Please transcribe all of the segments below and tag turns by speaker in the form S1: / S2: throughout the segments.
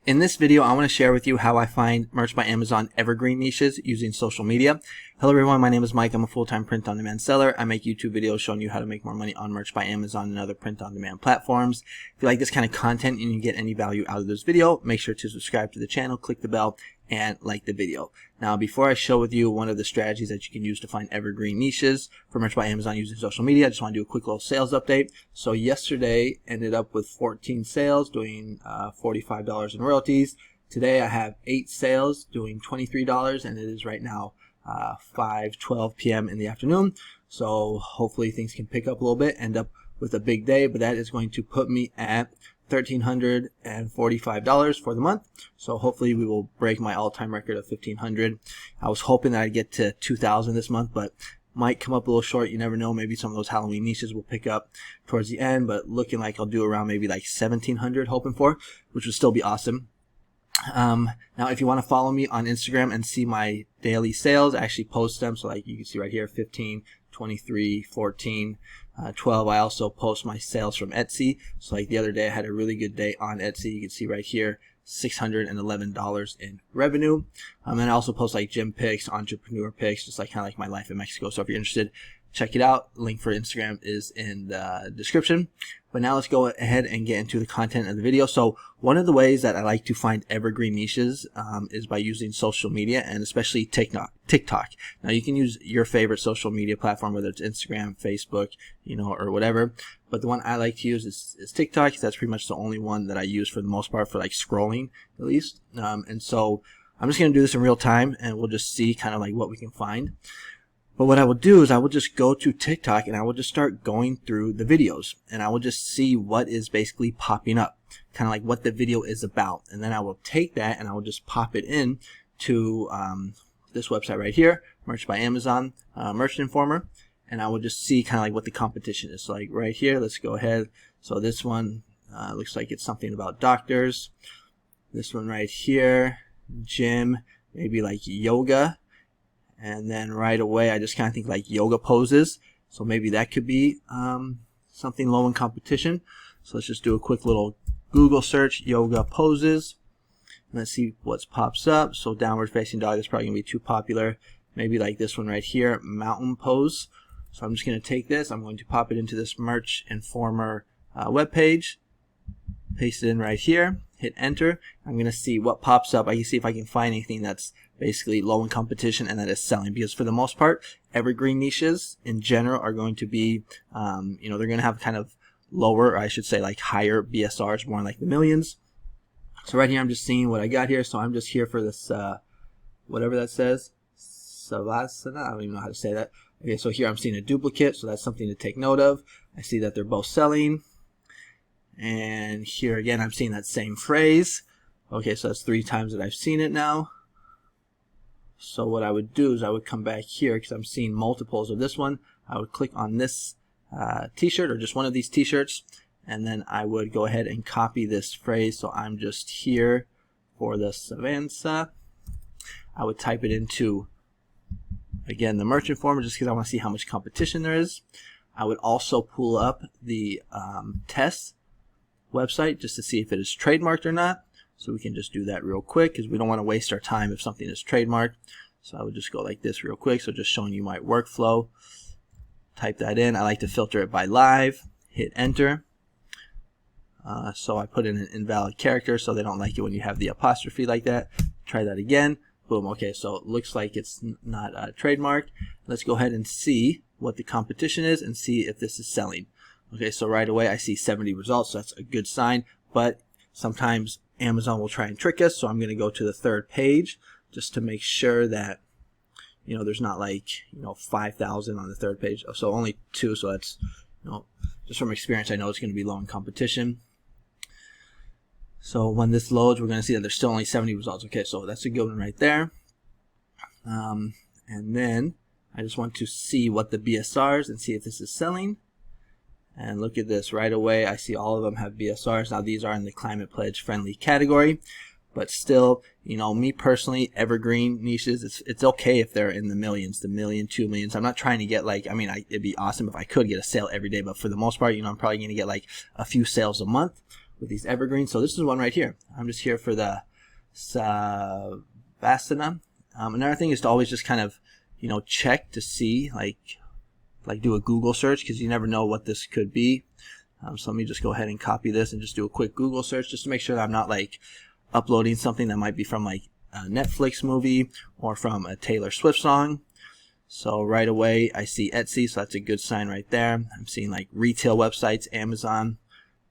S1: In this video, I want to share with you how I find Merch by Amazon evergreen niches using social media. Hello everyone, my name is Mike. I'm a full-time print-on-demand seller. I make YouTube videos showing you how to make more money on Merch by Amazon and other print-on-demand platforms. If you like this kind of content and you get any value out of this video, make sure to subscribe to the channel, click the bell, and like the video. Now, before I share with you one of the strategies that you can use to find evergreen niches for Merch by Amazon using social media, I just want to do a quick little sales update. So yesterday ended up with 14 sales doing $45 in royalties. Today I have 8 sales doing $23, and it is right now 5:12 p.m. in the afternoon. So hopefully things can pick up a little bit, end up with a big day, but that is going to put me at $1,345 for the month. So hopefully we will break my all-time record of $1,500. I was hoping that I'd get to $2,000 this month, but might come up a little short. You never know. Maybe some of those Halloween niches will pick up towards the end, but looking like I'll do around maybe like $1,700 hoping for, which would still be awesome. Now if you want to follow me on Instagram and see my daily sales, I actually post them. So like you can see right here, 15, 23, 14, 12. I also post my sales from Etsy. So like the other day I had a really good day on Etsy. You can see right here, $611 in revenue. And I also post like gym pics, entrepreneur pics, just like kind of like my life in Mexico. So if you're interested, check it out. Link for Instagram is in the description. But now let's go ahead and get into the content of the video. So one of the ways that I like to find evergreen niches is by using social media, and especially TikTok. Now you can use your favorite social media platform, whether it's Instagram, Facebook, or whatever. But the one I like to use is TikTok, because that's pretty much the only one that I use for the most part for like scrolling at least. And so I'm just going to do this in real time, and we'll just see kind of like what we can find. But what I will do is I will just go to TikTok and I will just start going through the videos, and I will just see what is basically popping up, kind of like what the video is about. And then I will take that and I will just pop it in to this website right here, Merch by Amazon, Merchant Informer, and I will just see kind of like what the competition is. So like right here, let's go ahead. So this one looks like it's something about doctors. This one right here, gym, maybe like yoga. And then right away, I just kind of think like yoga poses. So maybe that could be something low in competition. So let's just do a quick little Google search, yoga poses. And let's see what pops up. So downward facing dog is probably going to be too popular. Maybe like this one right here, mountain pose. So I'm just going to take this. I'm going to pop it into this Merch Informer webpage. Paste it in right here. Hit enter. I'm going to see what pops up. I can see if I can find anything that's basically low in competition and that is selling, because for the most part, evergreen niches in general are going to be, they're going to have kind of lower, or I should say like higher BSRs, more like the millions. So right here, I'm just seeing what I got here. So I'm just here for this, whatever that says, Savasana. I don't even know how to say that. Okay, so here I'm seeing a duplicate, so that's something to take note of. I see that they're both selling. And here again, I'm seeing that same phrase. Okay, so that's 3 times that I've seen it now. So what I would do is I would come back here, because I'm seeing multiples of this one. I would click on this t-shirt, or just one of these t-shirts, and then I would go ahead and copy this phrase. So I'm just here for the Savansa. I would type it into, again, the Merch Informer, just because I want to see how much competition there is. I would also pull up the test website just to see if it is trademarked or not. So we can just do that real quick, because we don't want to waste our time if something is trademarked. So I would just go like this real quick. So just showing you my workflow. Type that in. I like to filter it by live. Hit enter. So I put in an invalid character, so they don't like it when you have the apostrophe like that. Try that again. Boom. Okay, so it looks like it's not trademarked. Let's go ahead and see what the competition is and see if this is selling. Okay, so right away I see 70 results, so that's a good sign. But sometimes Amazon will try and trick us, so I'm going to go to the 3rd page just to make sure that there's not like 5,000 on the 3rd page. So only 2, so that's just from experience I know it's going to be low in competition. So when this loads, we're going to see that there's still only 70 results. Okay, so that's a good one right there. And then I just want to see what the BSRs and see if this is selling. And look at this, right away I see all of them have BSRs. Now these are in the climate pledge friendly category, but still, me personally, evergreen niches, it's okay if they're in the millions, the million, 2 millions. I'm not trying to get like, it'd be awesome if I could get a sale every day, but for the most part, I'm probably going to get like a few sales a month. with these evergreens. So this is one right here. I'm just here for the Savasana. Another thing is to always just kind of, you know, check to see, like do a Google search, because you never know what this could be. So let me just go ahead and copy this and just do a quick Google search just to make sure that I'm not like uploading something that might be from like a Netflix movie or from a Taylor Swift song. So right away I see Etsy, so that's a good sign right there. I'm seeing like retail websites, Amazon.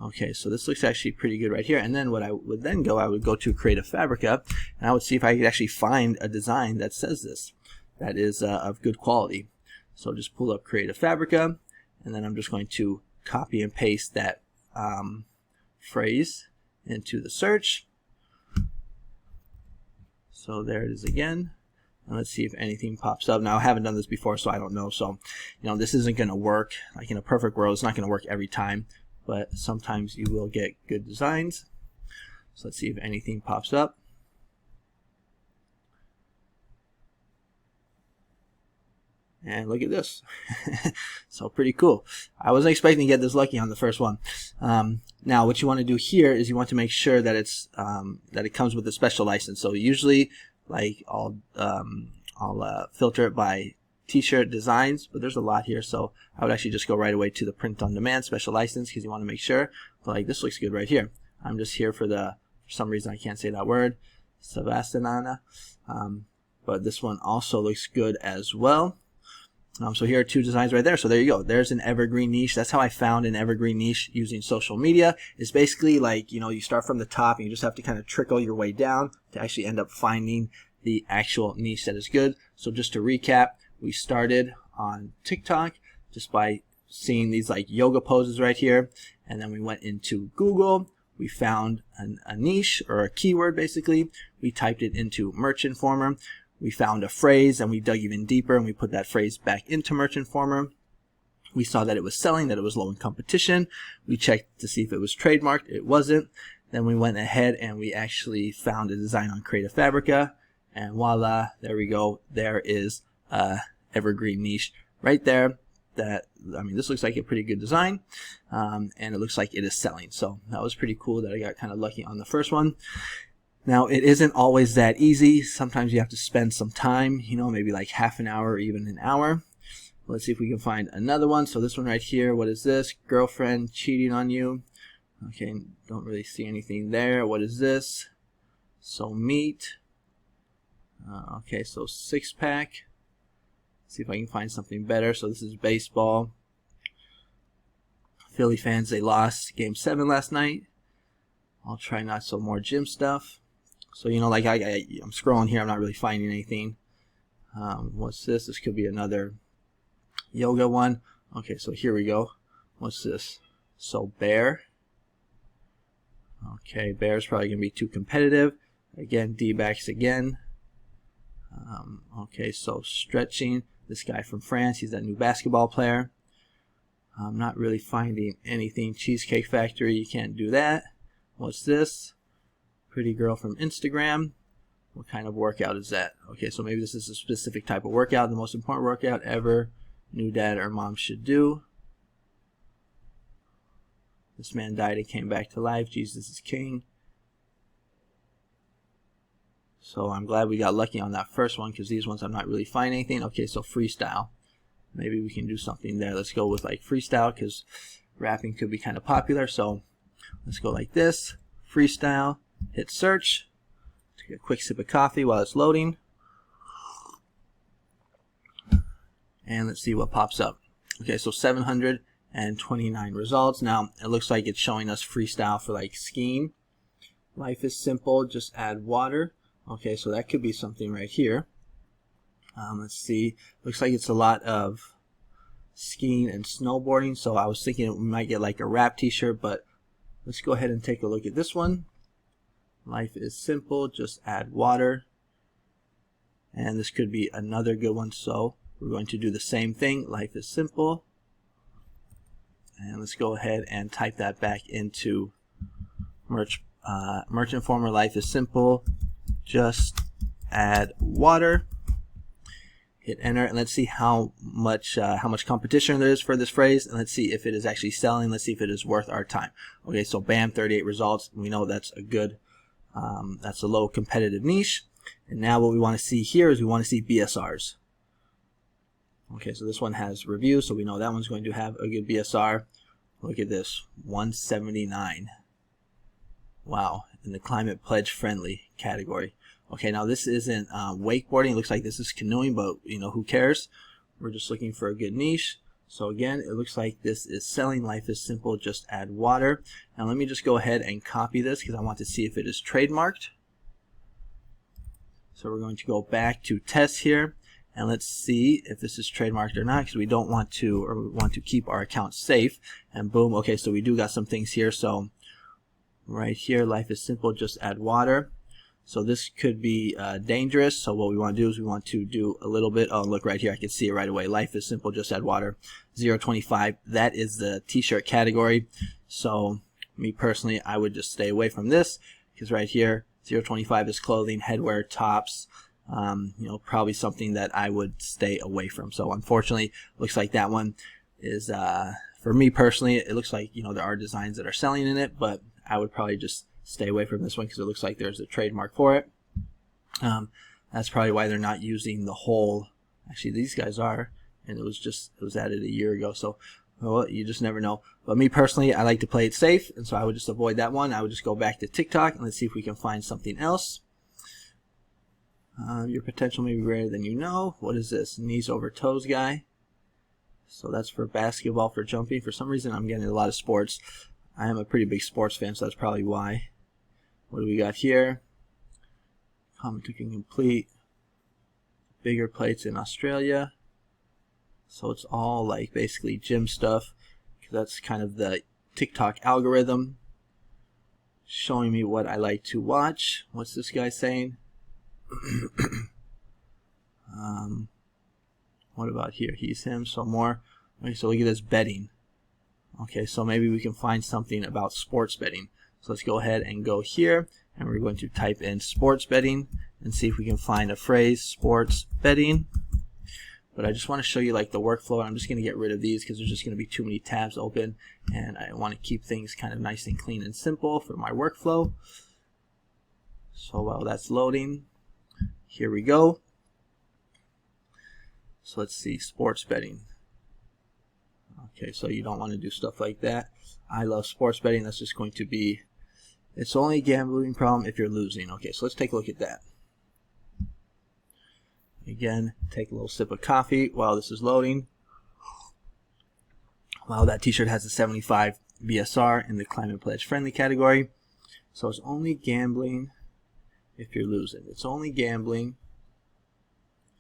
S1: Okay, so this looks actually pretty good right here. And then what I would then go, I would go to Creative Fabrica, and I would see if I could actually find a design that says this, that is of good quality. So just pull up Creative Fabrica, and then I'm just going to copy and paste that phrase into the search. So there it is again. And let's see if anything pops up. Now I haven't done this before, so I don't know. So, you know, this isn't going to work. Like in a perfect world, it's not going to work every time, but sometimes you will get good designs. So let's see if anything pops up. And look at this. So pretty cool. I wasn't expecting to get this lucky on the first one. Now what you want to do here is you want to make sure that it's that it comes with a special license. So usually, like I'll filter it by t-shirt designs, but there's a lot here, so I would actually just go right away to the print on demand special license, because you want to make sure. But like this looks good right here. I'm just here for for some reason I can't say that word, Savasana, but this one also looks good as well. So here are two designs right there. So there you go. There's an evergreen niche. That's how I found an evergreen niche using social media. It's basically like, you know, you start from the top and you just have to kind of trickle your way down to actually end up finding the actual niche that is good. So just to recap, we started on TikTok just by seeing these like yoga poses right here. And then we went into Google. We found a niche or a keyword basically. We typed it into Merch Informer. We found a phrase and we dug even deeper and we put that phrase back into Merch Informer. We saw that it was selling, that it was low in competition. We checked to see if it was trademarked. It wasn't. Then we went ahead and we actually found a design on Creative Fabrica, and voila, there we go. There is a evergreen niche right there. That, I mean, this looks like a pretty good design, and it looks like it is selling. So that was pretty cool that I got kind of lucky on the first one. Now, it isn't always that easy. Sometimes you have to spend some time, you know, maybe like half an hour or even an hour. Let's see if we can find another one. So this one right here, what is this? Girlfriend cheating on you. Okay, don't really see anything there. What is this? So meat. Okay, so six pack. See if I can find something better. So this is baseball. Philly fans, they lost Game 7 last night. I'll try not so more gym stuff. So, you know, like I'm scrolling here, I'm not really finding anything. What's this? This could be another yoga one. Okay, so here we go. What's this? So bear. Okay, bear's probably going to be too competitive. Again, D-backs again. Okay, so stretching. This guy from France, he's that new basketball player. I'm not really finding anything. Cheesecake Factory, you can't do that. What's this? Pretty girl from Instagram. What kind of workout is that? Okay, so maybe this is a specific type of workout. The most important workout ever new dad or mom should do. This man died and came back to life. Jesus is king. So I'm glad we got lucky on that first one, because these ones I'm not really finding anything. Okay, so freestyle. Maybe we can do something there. Let's go with like freestyle, because rapping could be kind of popular. So let's go like this. Freestyle. Hit search. Take a quick sip of coffee while it's loading. And let's see what pops up. Okay, so 729 results. Now it looks like it's showing us freestyle for like skiing. Life is simple, just add water. Okay, so that could be something right here. Let's see. Looks like it's a lot of skiing and snowboarding. So I was thinking we might get like a rap t-shirt, but let's go ahead and take a look at this one. Life is simple, just add water. And this could be another good one. So we're going to do the same thing. Life is simple. And let's go ahead and type that back into Merch Informer. Life is simple, just add water. hit enter, and let's see how much competition there is for this phrase, and let's see if it is actually selling. Let's see if it is worth our time. Okay, so bam, 38 results. We know that's a good, that's a low competitive niche. And now what we want to see here is we want to see BSRs. Okay, so this one has reviews, so we know that one's going to have a good BSR. Look at this, 179. Wow, in the climate pledge friendly category. Okay, now this isn't wakeboarding. It looks like this is canoeing, but you know, who cares? We're just looking for a good niche. So again, it looks like this is selling. Life is simple, just add water. Now let me just go ahead and copy this because I want to see if it is trademarked. So we're going to go back to test here, and let's see if this is trademarked or not, because we don't want to, or we want to keep our account safe. And boom, okay, so we do got some things here. So right here, life is simple, just add water. So this could be dangerous. So what we want to do is we want to do a little bit. Oh, look right here, I can see it right away. Life is simple, just add water. 0.25. That is the t-shirt category. So me personally, I would just stay away from this, because right here, 0.25 is clothing, headwear, tops. You know, probably something that I would stay away from. So unfortunately, looks like that one is for me personally. It looks like, you know, there are designs that are selling in it, but I would probably just stay away from this one because it looks like there's a trademark for it. That's probably why they're not using the whole. Actually, these guys are, and it was added a year ago. So well, you just never know. But me personally, I like to play it safe, and so I would just avoid that one. I would just go back to TikTok and let's see if we can find something else. Your potential may be greater than you know. What is this? Knees over toes guy. So that's for basketball, for jumping. For some reason, I'm getting a lot of sports. I am a pretty big sports fan, so that's probably why. What do we got here? Comment to complete. Bigger plates in Australia. So it's all like basically gym stuff. That's kind of the TikTok algorithm showing me what I like to watch. What's this guy saying? What about here? He's him. So more. Okay, so look at this betting. Okay, so maybe we can find something about sports betting. So let's go ahead and go here, and we're going to type in sports betting and see if we can find a phrase, sports betting. But I just want to show you like the workflow. I'm just going to get rid of these because there's just going to be too many tabs open, and I want to keep things kind of nice and clean and simple for my workflow. So while that's loading, here we go. So let's see, sports betting. Okay, so you don't want to do stuff like that. I love sports betting. That's just going to be, it's only a gambling problem if you're losing. Okay, so let's take a look at that. Again, take a little sip of coffee while this is loading. Wow, that t-shirt has a 75 BSR in the climate pledge friendly category. So it's only gambling if you're losing. It's only gambling.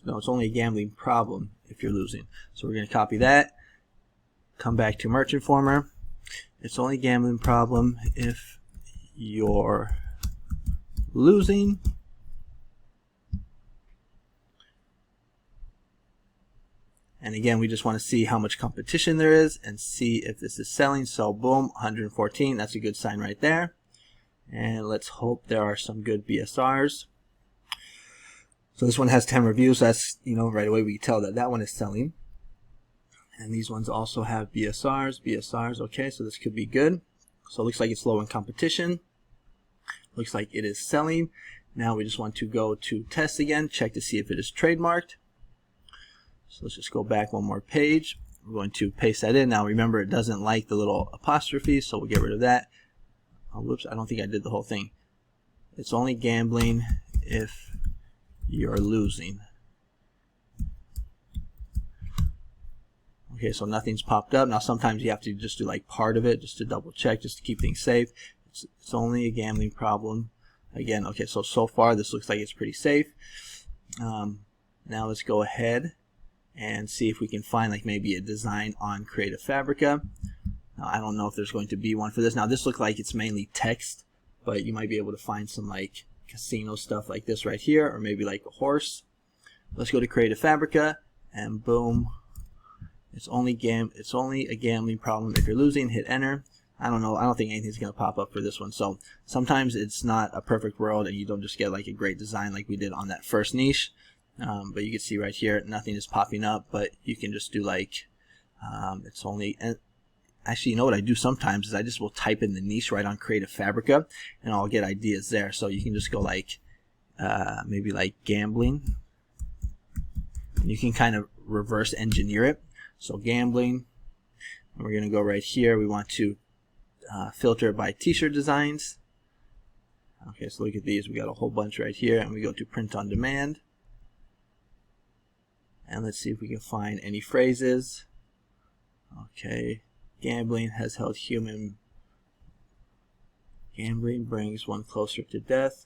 S1: No, it's only a gambling problem if you're losing. So we're going to copy that. Come back to Merch Informer. It's only gambling problem if you're losing. And again, we just want to see how much competition there is and see if this is selling. So boom, 114. That's a good sign right there. And let's hope there are some good BSRs. So this one has 10 reviews. That's, you know, right away we can tell that that one is selling. And these ones also have BSRs. Okay, so this could be good. So it looks like it's low in competition. Looks like it is selling. Now we just want to go to test again, check to see if it is trademarked. So let's just go back one more page. We're going to paste that in. Now remember, it doesn't like the little apostrophe, so we'll get rid of that. Oh, whoops, I don't think I did the whole thing. It's only gambling if you're losing. Okay, so nothing's popped up. Now sometimes you have to just do like part of it just to double check, just to keep things safe. It's only a gambling problem. Again, okay, so far this looks like it's pretty safe. Now let's go ahead and see if we can find like maybe a design on Creative Fabrica. Now I don't know if there's going to be one for this. Now this looks like it's mainly text, but you might be able to find some like casino stuff like this right here, or maybe like a horse. Let's go to Creative Fabrica, and boom. It's only a gambling problem if you're losing. Hit enter. I don't know. I don't think anything's going to pop up for this one. So sometimes it's not a perfect world and you don't just get like a great design like we did on that first niche. but you can see right here nothing is popping up, but you can just do like it's only, and actually, you know what I do sometimes is I just will type in the niche right on Creative Fabrica and I'll get ideas there. So you can just go like maybe like gambling, and you can kind of reverse engineer it. So gambling, and we're going to go right here. We want to filter it by t-shirt designs. Okay, so look at these. We got a whole bunch right here, and we go to print on demand. And let's see if we can find any phrases. Okay, gambling has held human. Gambling brings one closer to death.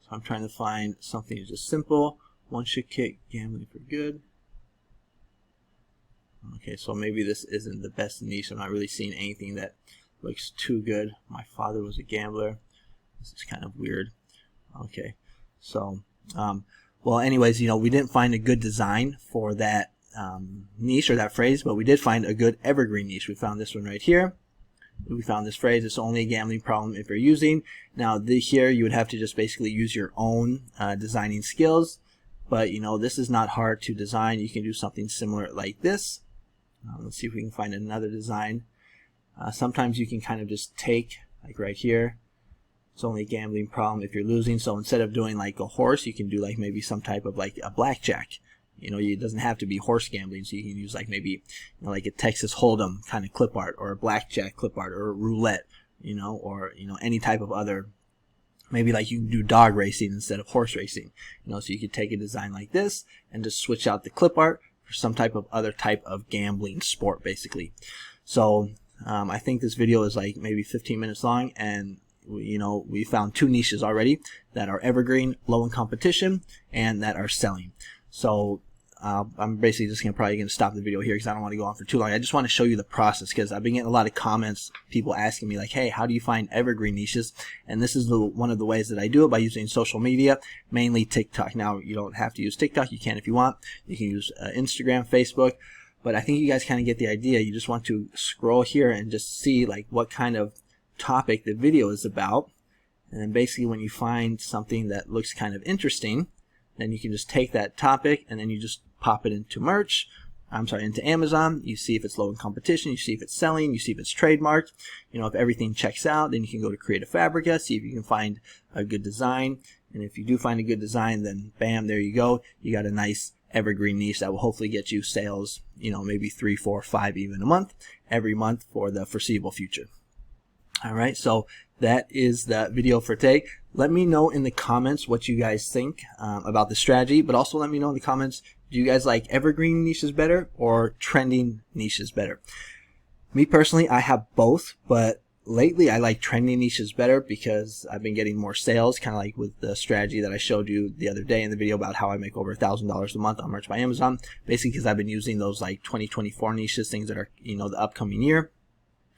S1: So I'm trying to find something just simple. One should kick gambling for good. Okay, so maybe this isn't the best niche. I'm not really seeing anything that looks too good. My father was a gambler. This is kind of weird. Okay, so well, anyways, you know, we didn't find a good design for that niche or that phrase, but we did find a good evergreen niche. We found this one right here. We found this phrase. It's only a gambling problem if you're using. Now here you would have to just basically use your own designing skills, but you know, this is not hard to design. You can do something similar like this. Let's see if we can find another design. Sometimes you can kind of just take, like right here, it's only a gambling problem if you're losing. So instead of doing like a horse, you can do like maybe some type of like a blackjack. You know, it doesn't have to be horse gambling, so you can use like maybe, you know, like a Texas Hold'em kind of clip art, or a blackjack clip art, or a roulette, you know, or, you know, any type of other, maybe like you can do dog racing instead of horse racing, you know, so you could take a design like this and just switch out the clip art for some type of other type of gambling sport, basically. So I think this video is like maybe 15 minutes long, and you know, we found two niches already that are evergreen, low in competition, and that are selling. So I'm basically just probably going to stop the video here because I don't want to go on for too long. I just want to show you the process, because I've been getting a lot of comments, people asking me like, hey, how do you find evergreen niches? And this is one of the ways that I do it, by using social media, mainly TikTok. Now, you don't have to use TikTok. You can if you want. You can use Instagram, Facebook. But I think you guys kind of get the idea. You just want to scroll here and just see like what kind of topic the video is about. And then basically when you find something that looks kind of interesting, then you can just take that topic and then you just pop it into into Amazon. You see if it's low in competition, you see if it's selling, you see if it's trademarked. You know, if everything checks out, then you can go to Creative Fabrica, see if you can find a good design. And if you do find a good design, then bam, there you go. You got a nice evergreen niche that will hopefully get you sales, you know, maybe 3, 4, 5, even a month, every month for the foreseeable future. All right, so that is the video for today. Let me know in the comments what you guys think about the strategy, but also let me know in the comments, do you guys like evergreen niches better or trending niches better? Me personally, I have both, but lately I like trending niches better because I've been getting more sales, kind of like with the strategy that I showed you the other day in the video about how I make over $1,000 a month on Merch by Amazon, basically because I've been using those like 2024 niches, things that are, you know, the upcoming year.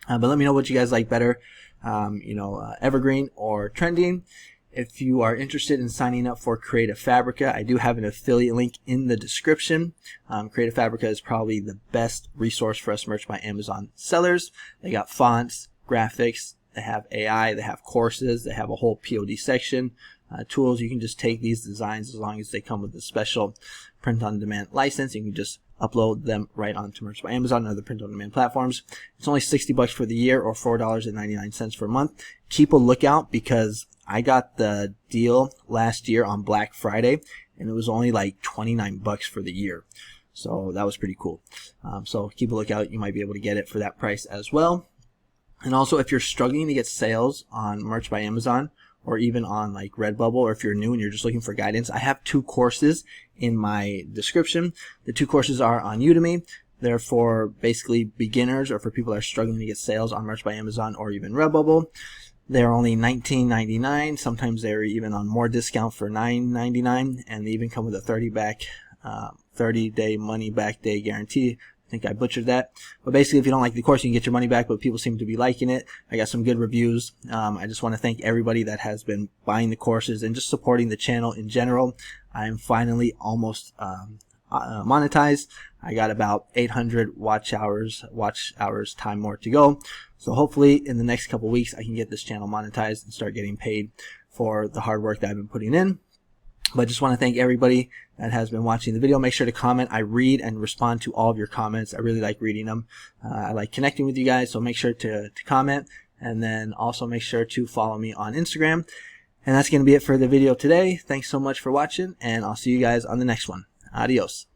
S1: But let me know what you guys like better, evergreen or trending. If you are interested in signing up for Creative Fabrica, I do have an affiliate link in the description. Creative Fabrica is probably the best resource for us Merch by Amazon sellers. They got fonts, graphics, they have AI, they have courses, they have a whole POD section, tools. You can just take these designs, as long as they come with a special print-on-demand license, you can just upload them right onto Merch by Amazon and other print-on-demand platforms. It's only $60 for the year, or $4.99 per month. Keep a lookout, because I got the deal last year on Black Friday, and it was only like $29 for the year. So that was pretty cool. So keep a lookout. You might be able to get it for that price as well. And also, if you're struggling to get sales on Merch by Amazon, or even on like Redbubble, or if you're new and you're just looking for guidance, I have 2 courses in my description. The 2 courses are on Udemy. They're for basically beginners, or for people that are struggling to get sales on Merch by Amazon or even Redbubble. They're only $19.99. Sometimes they're even on more discount for $9.99, and they even come with a 30-day money-back day guarantee. I think I butchered that. But basically, if you don't like the course, you can get your money back, but people seem to be liking it. I got some good reviews. I just want to thank everybody that has been buying the courses and just supporting the channel in general. I'm finally almost monetized. I got about 800 watch hours time more to go. So hopefully in the next couple weeks I can get this channel monetized and start getting paid for the hard work that I've been putting in. But just want to thank everybody that has been watching the video. Make sure to comment. I read and respond to all of your comments. I really like reading them. I like connecting with you guys, so make sure to comment. And then also make sure to follow me on Instagram. And that's going to be it for the video today. Thanks so much for watching, and I'll see you guys on the next one. Adios.